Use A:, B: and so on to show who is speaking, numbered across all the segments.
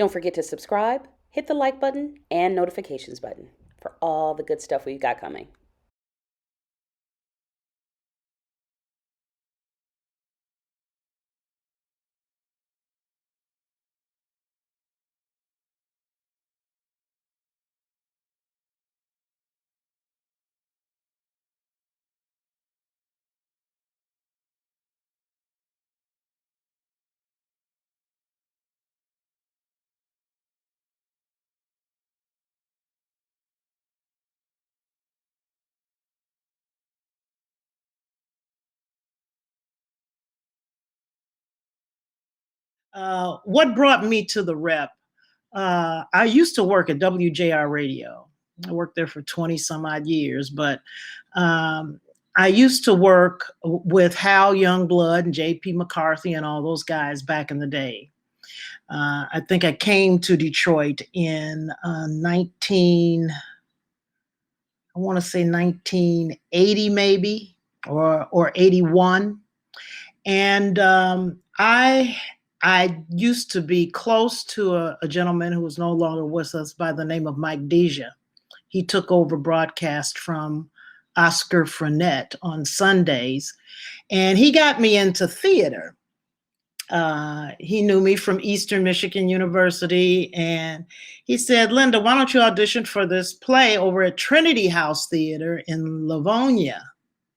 A: Don't forget to subscribe, hit the like button, and notifications button for all the good stuff we've got coming.
B: What brought me to the rep? I used to work at WJR Radio. I worked there for 20 some odd years, but um, I used to work with Hal Youngblood and JP McCarthy and all those guys back in the day. I think I came to Detroit in I want to say 1980 maybe, or 81. And I used to be close to a gentleman who was no longer with us by the name of Mike Deja. He took over broadcast from Oscar Frenette on Sundays, and he got me into theater. He knew me from Eastern Michigan University, and he said, Linda, why don't you audition for this play over at Trinity House Theater in Livonia,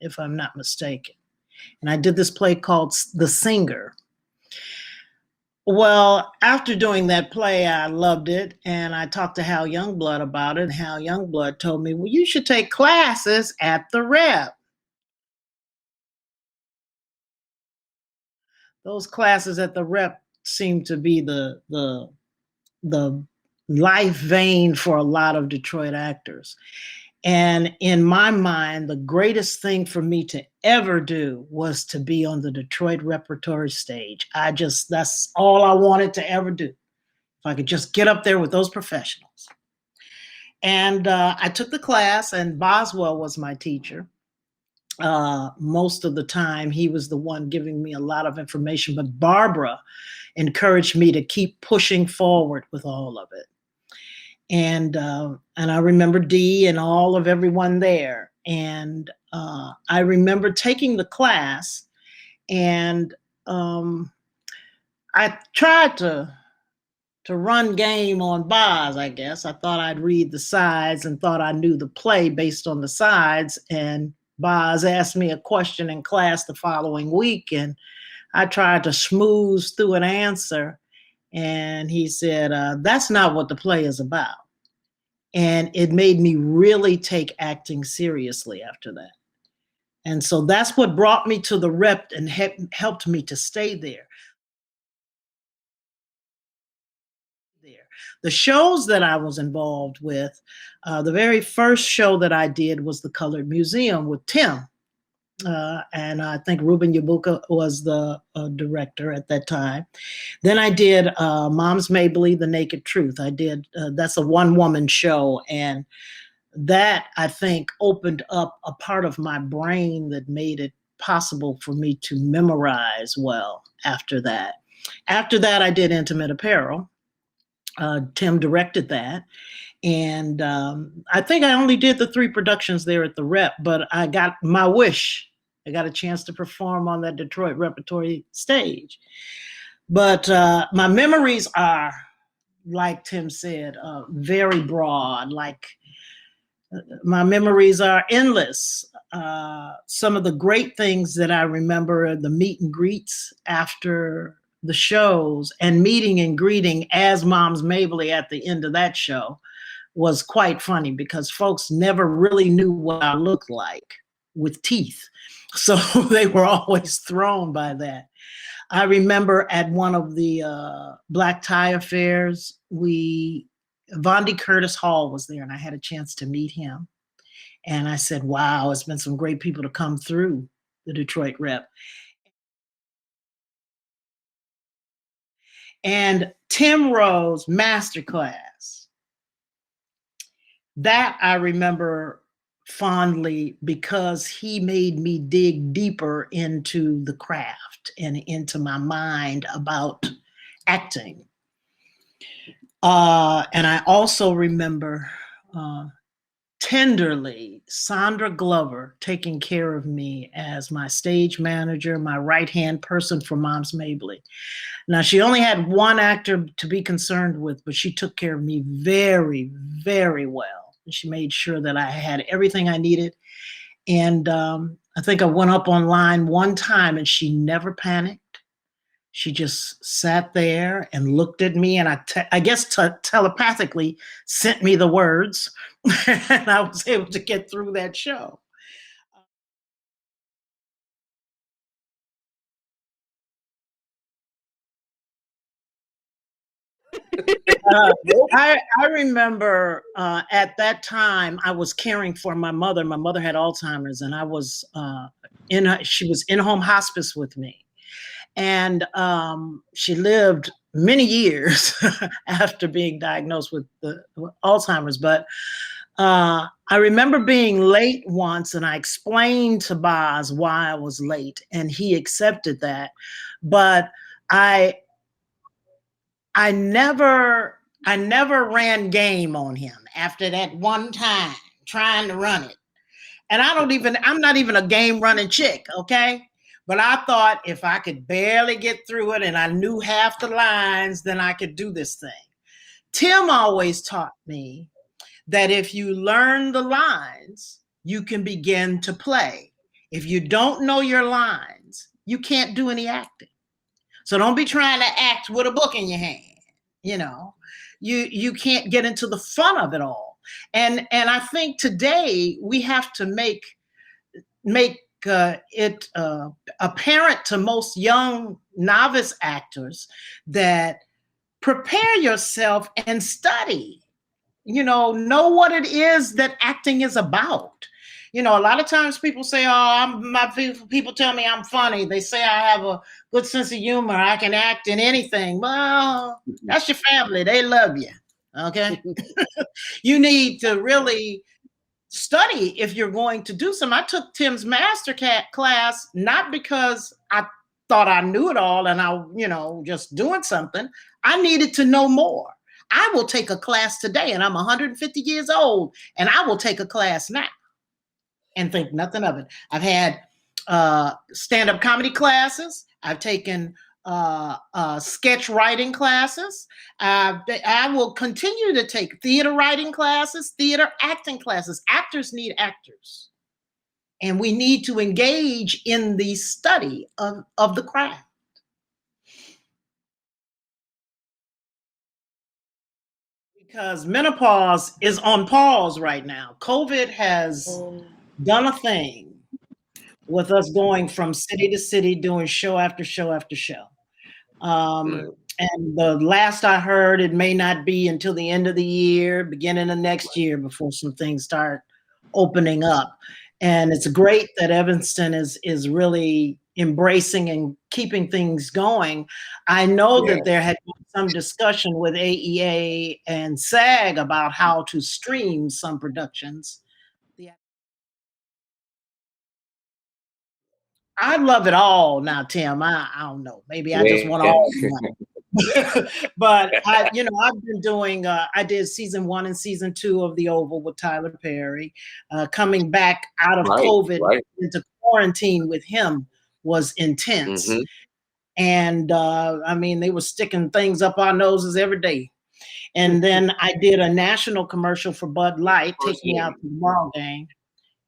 B: if I'm not mistaken. And I did this play called The Singer. Well, after doing that play, I loved it, and I talked to Hal Youngblood about it. Hal Youngblood told me, well, you should take classes at the Rep. Those classes at the Rep seem to be the life vein for a lot of Detroit actors. And in my mind, the greatest thing for me to ever do was to be on the Detroit Repertory stage. That's all I wanted to ever do. If I could just get up there with those professionals. And I took the class, and Boswell was my teacher. Most of the time, he was the one giving me a lot of information, but Barbara encouraged me to keep pushing forward with all of it. And I remember Dee and all of everyone there. And I remember taking the class, and I tried to run game on Boz, I guess. I thought I'd read the sides and thought I knew the play based on the sides. And Boz asked me a question in class the following week, and I tried to schmooze through an answer. And he said, that's not what the play is about. And it made me really take acting seriously after that. And so that's what brought me to the Rep and helped me to stay there. The shows that I was involved with, the very first show that I did was the Colored Museum with Tim. And I think Ruben Yabuka was the director at that time. Then I did Moms Mabley, The Naked Truth. I did, that's a one-woman show, and that, I think, opened up a part of my brain that made it possible for me to memorize well after that. After that, I did Intimate Apparel. Tim directed that. And I think I only did the 3 productions there at the Rep, but I got my wish. I got a chance to perform on that Detroit Repertory stage. But my memories are, like Tim said, very broad. Like, my memories are endless. Some of the great things that I remember are the meet and greets after the shows, and meeting and greeting as Moms Mabley at the end of that show was quite funny because folks never really knew what I looked like with teeth. So they were always thrown by that. I remember at one of the black tie affairs, Vondi Curtis Hall was there, and I had a chance to meet him. And I said, wow, it's been some great people to come through the Detroit Rep. And Tim Rose Masterclass, that I remember fondly because he made me dig deeper into the craft and into my mind about acting. And I also remember uh, tenderly Sandra Glover taking care of me as my stage manager, my right hand person for Moms Mabley. Now, she only had one actor to be concerned with, but she took care of me very, very well. She made sure that I had everything I needed. And I think I went up online one time and she never panicked. She just sat there and looked at me, and I guess telepathically sent me the words, and I was able to get through that show. Uh,
A: Nope.
B: I remember at that time I was caring for my mother. My mother had Alzheimer's, and I was she was in home hospice with me, and she lived many years after being diagnosed with the with Alzheimer's. But I remember being late once, and I explained to Boz why I was late, and he accepted that. But I I never I never ran game on him after that one time trying to run it. And I'm not even a game running chick, okay? But I thought if I could barely get through it and I knew half the lines, then I could do this thing. Tim always taught me that if you learn the lines, you can begin to play. If you don't know your lines, you can't do any acting. So don't be trying to act with a book in your hand. You know, you can't get into the fun of it all. And I think today we have to make it apparent to most young novice actors that prepare yourself and study. Know what it is that acting is about. A lot of times people say, "Oh, my people tell me I'm funny. They say I have a good sense of humor. I can act in anything." Well, that's your family. They love you. Okay, you need to really study if you're going to do some. I took Tim's master class not because I thought I knew it all and just doing something. I needed to know more. I will take a class today, and I'm 150 years old, and I will take a class now and think nothing of it. I've had stand-up comedy classes. I've taken sketch writing classes. I will continue to take theater writing classes, theater acting classes. Actors need actors, and we need to engage in the study of the craft. Because menopause is on pause right now. COVID has
A: Oh,
B: done a thing with us going from city to city, doing show after show after show.
C: Right.
B: And the last I heard, it may not be until the end of the year, beginning of next year, before some things start opening up. And it's great that Evanston is really embracing and keeping things going. I know
C: Yeah.
B: that there had been some discussion with AEA and SAG about how to stream some productions. I love it all now, Tim. I don't know. Maybe I just want
C: Yeah.
B: all the money. But I've been doing. I did season 1 and season 2 of The Oval with Tyler Perry. Coming back out of
C: Right.
B: COVID
C: Right.
B: into quarantine with him was intense.
C: Mm-hmm.
B: And I mean, they were sticking things up our noses every day. And then I did a national commercial for Bud Light, "Take Me Out
C: Firsthand.
B: to the Ball Game."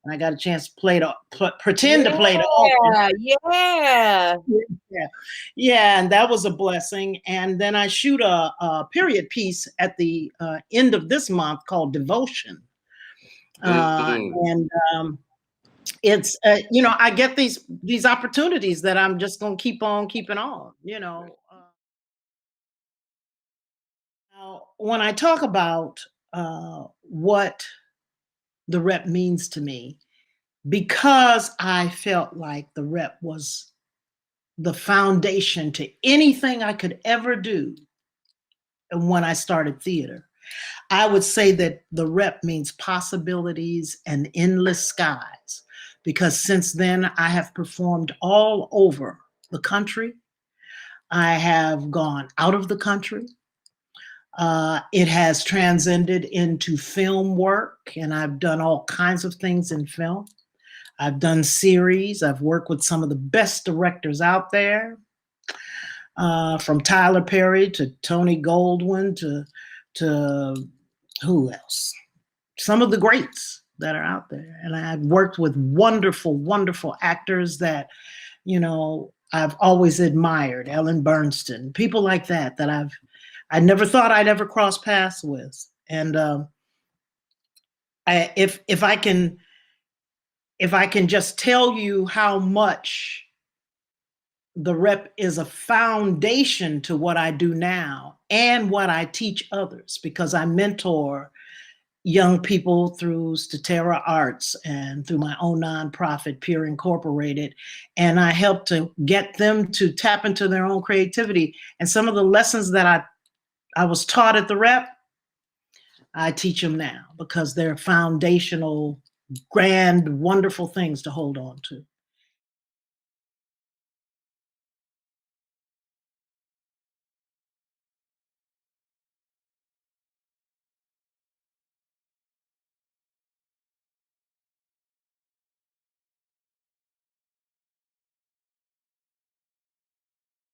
B: And I got a chance to pretend to play the uncle.
A: yeah, yeah.
B: Yeah, yeah, and that was a blessing. And then I shoot a period piece at the end of this month called Devotion.
C: Mm-hmm.
B: And it's I get these opportunities that I'm just going to keep on keeping on. Now, when I talk about what the rep means to me, because I felt like the rep was the foundation to anything I could ever do. And when I started theater, I would say that the rep means possibilities and endless skies, because since then I have performed all over the country. I have gone out of the country. It has transcended into film work, and I've done all kinds of things in film. I've done series. I've worked with some of the best directors out there, from Tyler Perry to Tony Goldwyn to who else? Some of the greats that are out there. And I've worked with wonderful, wonderful actors that, I've always admired. Ellen Bernstein, people like that I never thought I'd ever cross paths with. And if I can just tell you how much the Rep is a foundation to what I do now and what I teach others, because I mentor young people through Statera Arts and through my own nonprofit, Peer Incorporated, and I help to get them to tap into their own creativity. And some of the lessons that I was taught at the Rep, I teach them now because they're foundational, grand, wonderful things to hold on to.